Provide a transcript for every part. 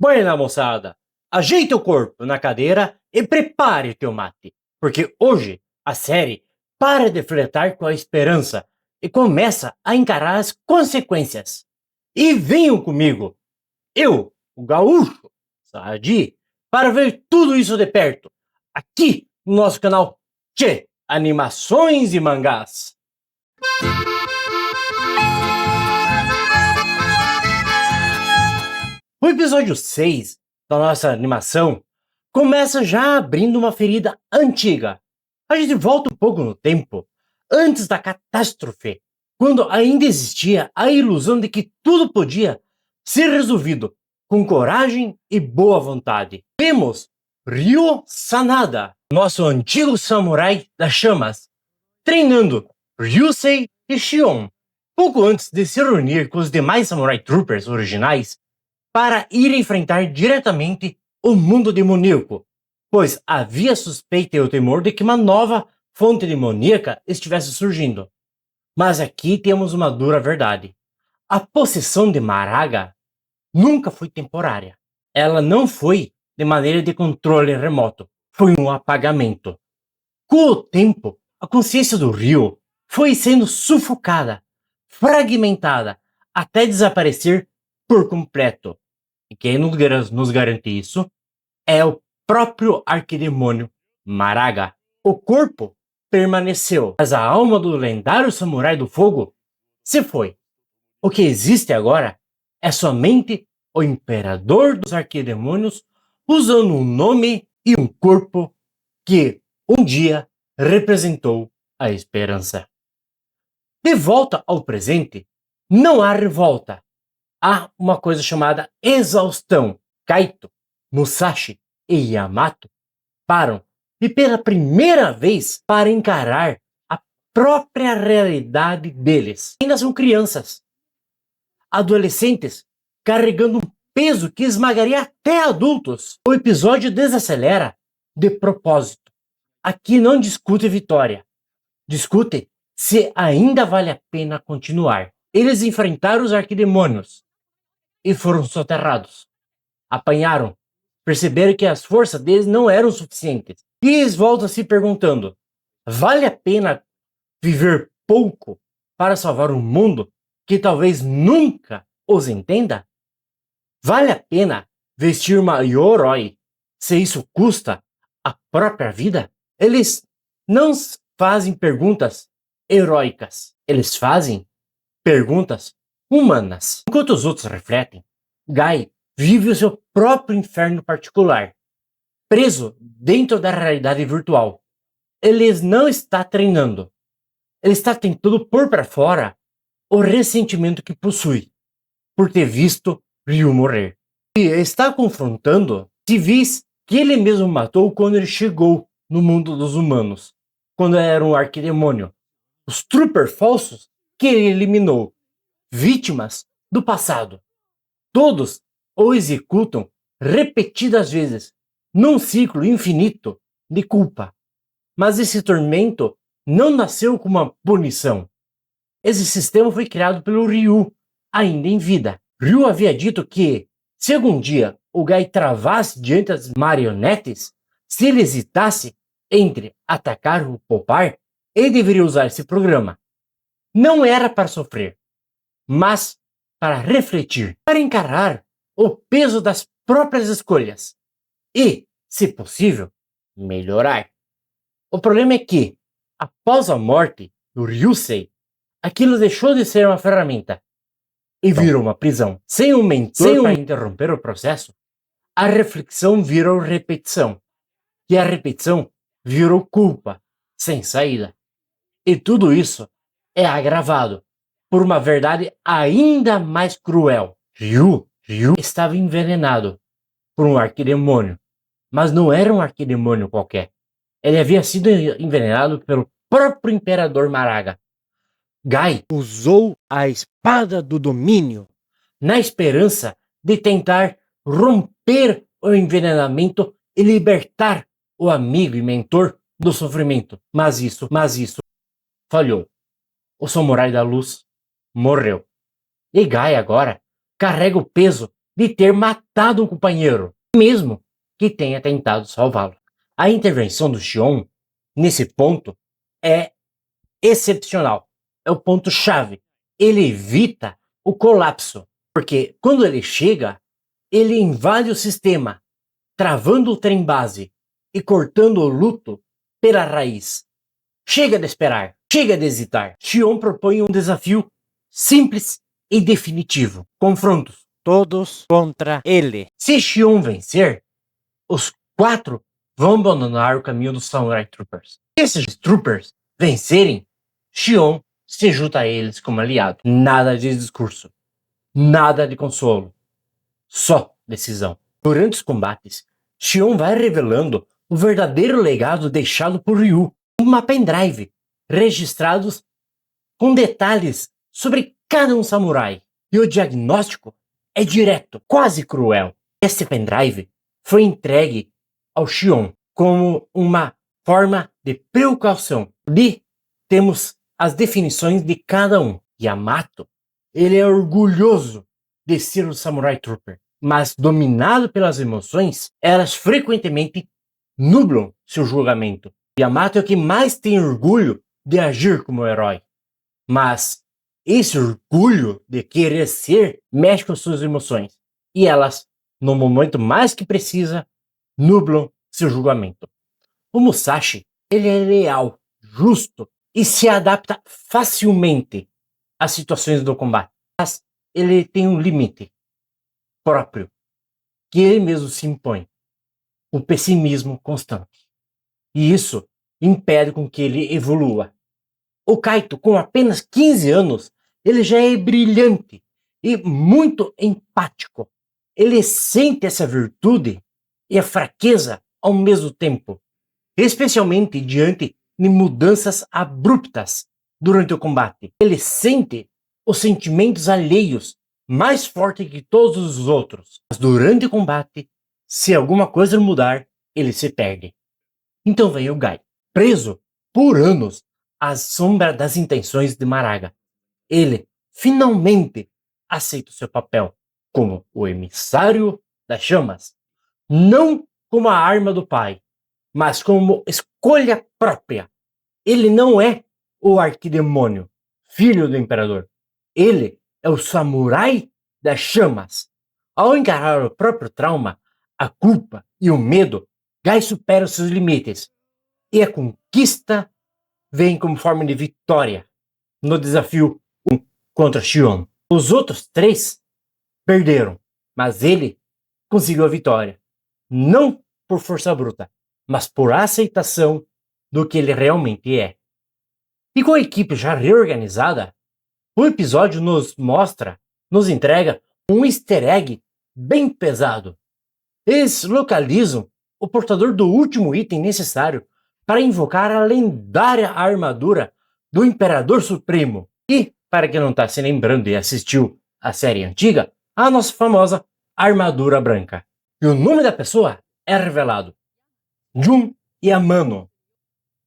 Buena, moçada! Ajeite o corpo na cadeira e prepare teu mate, porque hoje a série para de flertar com a esperança e começa a encarar as consequências. E venham comigo, eu, o gaúcho, Sadi, para ver tudo isso de perto, aqui no nosso canal Tchê, Animações e Mangás. O episódio 6 da nossa animação começa já abrindo uma ferida antiga. A gente volta um pouco no tempo, antes da catástrofe, quando ainda existia a ilusão de que tudo podia ser resolvido com coragem e boa vontade. Vemos Ryo Sanada, nosso antigo samurai das chamas, treinando Ryusei e Shion, pouco antes de se reunir com os demais Samurai Troopers originais para ir enfrentar diretamente o mundo demoníaco, pois havia suspeita e o temor de que uma nova fonte demoníaca estivesse surgindo. Mas aqui temos uma dura verdade. A possessão de Maraga nunca foi temporária. Ela não foi de maneira de controle remoto. Foi um apagamento. Com o tempo, a consciência do Ryo foi sendo sufocada, fragmentada, até desaparecer por completo. E quem nos garante isso é o próprio arquidemônio Maraga. O corpo permaneceu, mas a alma do lendário samurai do fogo se foi. O que existe agora é somente o imperador dos arquidemônios usando um nome e um corpo que um dia representou a esperança. De volta ao presente, não há revolta. Há uma coisa chamada exaustão. Kaito, Musashi e Yamato param e pela primeira vez para encarar a própria realidade deles. Ainda são crianças, adolescentes, carregando um peso que esmagaria até adultos. O episódio desacelera de propósito. Aqui não discute vitória. Discute se ainda vale a pena continuar. Eles enfrentaram os arquidemônios e foram soterrados. Apanharam, perceberam que as forças deles não eram suficientes. E eles voltam se perguntando: vale a pena viver pouco para salvar um mundo que talvez nunca os entenda? Vale a pena vestir uma yoroi se isso custa a própria vida? Eles não fazem perguntas heróicas, eles fazem perguntas humanas. Enquanto os outros refletem, Guy vive o seu próprio inferno particular, preso dentro da realidade virtual. Ele não está treinando. Ele está tentando pôr para fora o ressentimento que possui por ter visto Ryu morrer. E está confrontando civis que ele mesmo matou quando ele chegou no mundo dos humanos, quando era um arquidemônio. Os troopers falsos que ele eliminou, vítimas do passado. Todos o executam repetidas vezes, num ciclo infinito de culpa. Mas esse tormento não nasceu como uma punição. Esse sistema foi criado pelo Ryu, ainda em vida. Ryu havia dito que, se algum dia o Guy travasse diante das marionetes, se ele hesitasse entre atacar ou poupar, ele deveria usar esse programa. Não era para sofrer, mas para refletir, para encarar o peso das próprias escolhas e, se possível, melhorar. O problema é que, após a morte do Ryusei, aquilo deixou de ser uma ferramenta e virou uma prisão. Sem um mentor para interromper o processo, a reflexão virou repetição. E a repetição virou culpa, sem saída. E tudo isso é agravado por uma verdade ainda mais cruel. Ryu estava envenenado por um arquidemônio, mas não era um arquidemônio qualquer. Ele havia sido envenenado pelo próprio imperador Maraga. Guy usou a espada do domínio na esperança de tentar romper o envenenamento e libertar o amigo e mentor do sofrimento. Mas isso falhou. O samurai da luz morreu. E Guy agora carrega o peso de ter matado um companheiro, mesmo que tenha tentado salvá-lo. A intervenção do Xion, nesse ponto, é excepcional. É o ponto-chave. Ele evita o colapso, porque quando ele chega, ele invade o sistema, travando o trem-base e cortando o luto pela raiz. Chega de esperar, chega de hesitar. Xion propõe um desafio simples e definitivo. Confrontos todos contra ele. Se Xion vencer, os 4 vão abandonar o caminho dos Samurai Troopers. Se esses Troopers vencerem, Xion se junta a eles como aliado. Nada de discurso, nada de consolo, só decisão. Durante os combates, Xion vai revelando o verdadeiro legado deixado por Ryu, uma pendrive registrados com detalhes sobre cada um samurai. E o diagnóstico é direto, quase cruel. Este pendrive foi entregue ao Xion como uma forma de precaução. Ali temos as definições de cada um. Yamato, ele é orgulhoso de ser um Samurai Trooper, mas dominado pelas emoções, elas frequentemente nublam seu julgamento. Yamato é o que mais tem orgulho de agir como herói, mas esse orgulho de querer ser mexe com suas emoções, e elas, no momento mais que precisa, nublam seu julgamento. O Musashi, ele é leal, justo e se adapta facilmente às situações do combate, mas ele tem um limite próprio, que ele mesmo se impõe, o pessimismo constante. E isso impede com que ele evolua. O Kaito, com apenas 15 anos, ele já é brilhante e muito empático. Ele sente essa virtude e a fraqueza ao mesmo tempo, especialmente diante de mudanças abruptas durante o combate. Ele sente os sentimentos alheios mais forte que todos os outros. Mas durante o combate, se alguma coisa mudar, ele se perde. Então vem o Gai, preso por anos à sombra das intenções de Maraga. Ele finalmente aceita o seu papel como o emissário das chamas, não como a arma do pai, mas como escolha própria. Ele não é o arquidemônio, filho do imperador. Ele é o samurai das chamas. Ao encarar o próprio trauma, a culpa e o medo, Gai supera os seus limites. E a conquista vem como forma de vitória no desafio contra Xion. Os outros 3 perderam, mas ele conseguiu a vitória. Não por força bruta, mas por aceitação do que ele realmente é. E com a equipe já reorganizada, o episódio nos entrega um easter egg bem pesado. Eles localizam o portador do último item necessário para invocar a lendária armadura do Imperador Supremo. E, para quem não está se lembrando e assistiu a série antiga, a nossa famosa Armadura Branca. E o nome da pessoa é revelado: Jun Yamano,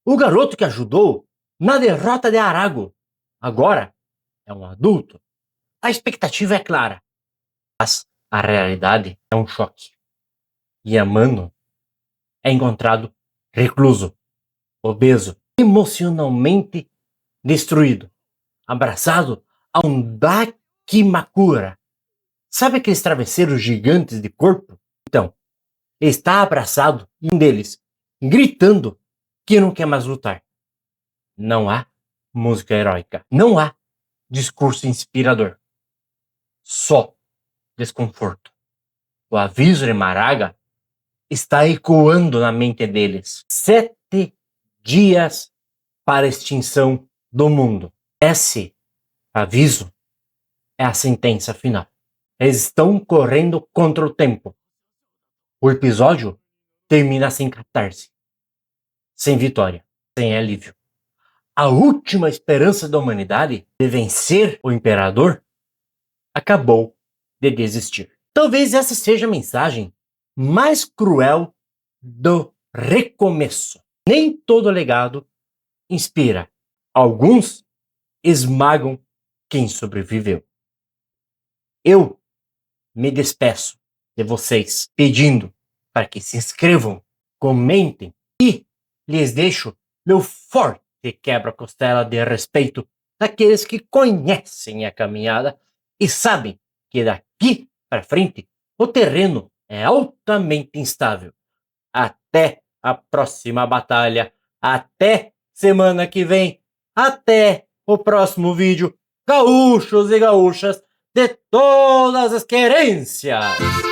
o garoto que ajudou na derrota de Arago. Agora é um adulto. A expectativa é clara, mas a realidade é um choque. Yamano é encontrado recluso, obeso, emocionalmente destruído, abraçado a um Dakimakura. Sabe aqueles travesseiros gigantes de corpo? Então, ele está abraçado em um deles, gritando que não quer mais lutar. Não há música heróica, não há discurso inspirador, só desconforto. O aviso de Maraga está ecoando na mente deles. 7 dias para a extinção do mundo. Esse aviso é a sentença final. Eles estão correndo contra o tempo. O episódio termina sem catarse, sem vitória, sem alívio. A última esperança da humanidade de vencer o imperador acabou de desistir. Talvez essa seja a mensagem mais cruel do recomeço. Nem todo legado inspira. Alguns esmagam quem sobreviveu. Eu me despeço de vocês pedindo para que se inscrevam, comentem e lhes deixo meu forte quebra-costela de respeito daqueles que conhecem a caminhada e sabem que daqui para frente o terreno é altamente instável. Até a próxima batalha, até semana que vem, até o próximo vídeo, gaúchos e gaúchas de todas as querências!